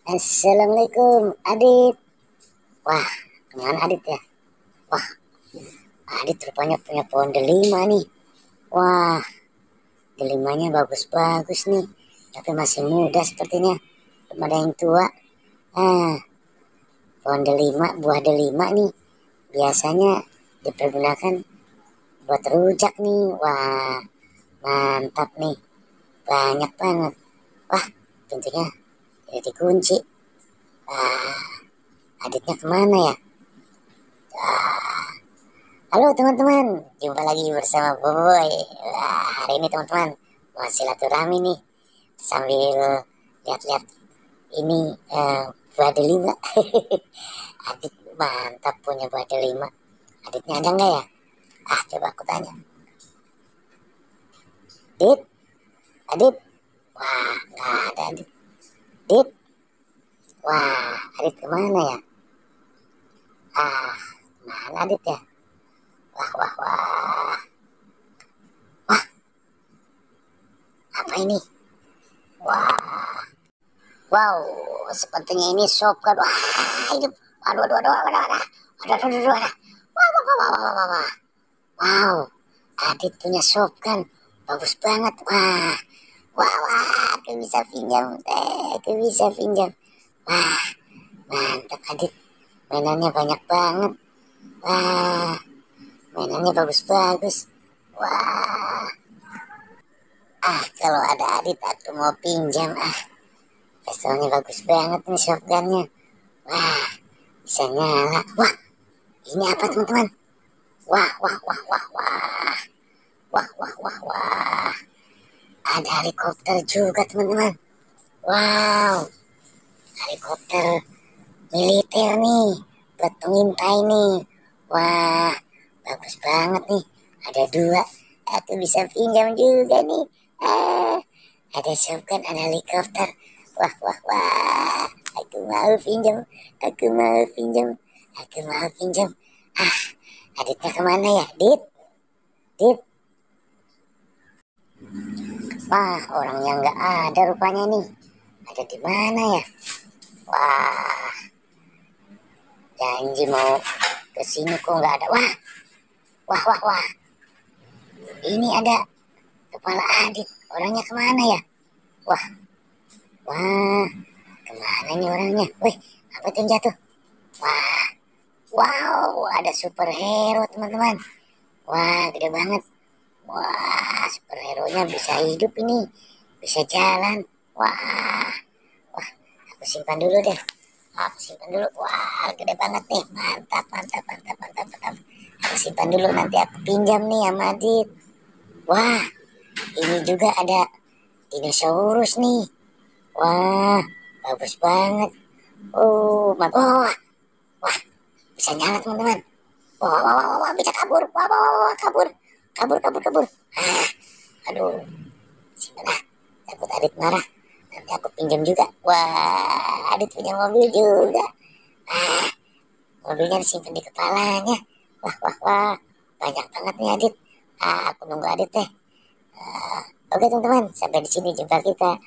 Assalamualaikum Adit. Wah, kemana Adit ya? Wah, Adit rupanya punya pohon delima nih. Wah, delimanya bagus-bagus nih, tapi masih muda sepertinya, belum ada yang tua. Ah, pohon delima, buah delima nih biasanya dipergunakan buat rujak nih. Wah, mantap nih, banyak banget. Wah, pintunya jadi dikunci. Aditnya kemana ya? Halo teman-teman, jumpa lagi bersama Boboiboy. Wah, hari ini teman-teman mau silaturahmi nih sambil lihat-lihat ini buah delima. Adit mantap punya buah delima. Aditnya ada nggak ya? Coba aku tanya. Dit, Adit. Wah, nggak ada Adit. Dit, wah, Adit kemana ya? Mana Adit ya? Wah. Apa ini? Wow, sepertinya ini sop kan. Wah, hidup. Waduh. Wow, Adit punya sop kan. Bagus banget. Wah, aku bisa pinjam. Wah, mantap Adit. Mainannya banyak banget. Wah, mainannya bagus-bagus. Wah, kalau ada Adit aku mau pinjam. Pistolnya bagus banget nih shotgunnya. Wah, bisa nyala. Wah, ini apa teman-teman? Wah. Ada helikopter juga teman-teman. Wow, helikopter militer nih, buat pengintai nih. Wah, bagus banget nih. Ada dua. Aku bisa pinjam juga nih. Ada shotgun, ada helikopter. Wah. Aku mau pinjam. Aditnya kemana ya? Dit. Wah, orangnya nggak ada rupanya nih. Ada di mana ya? Wah, janji mau kesini kok nggak ada. Wah. Ini ada kepala Adit. Orangnya kemana ya? Wah. Kemana nih orangnya? Wih, apa tuh yang jatuh? Wow, ada superhero teman-teman. Wah, gede banget. Wah, superhero-nya bisa hidup ini. Bisa jalan. Wah, aku simpan dulu deh. Wah, gede banget nih. Mantap. Aku simpan dulu, nanti aku pinjam nih sama Adit. Wah, ini juga ada dinosaurus nih. Wah, bagus banget. Wah, bisa nyala teman-teman. Wah, bisa kabur. Wah, kabur. Aduh, simpan lah. Takut Adit marah. Nanti aku pinjam juga. Wah, Adit punya mobil juga. Mobilnya disimpan di kepalanya. Wah. Banyak banget nih Adit. Aku nunggu Adit deh. Oke teman-teman, sampai di sini jumpa kita.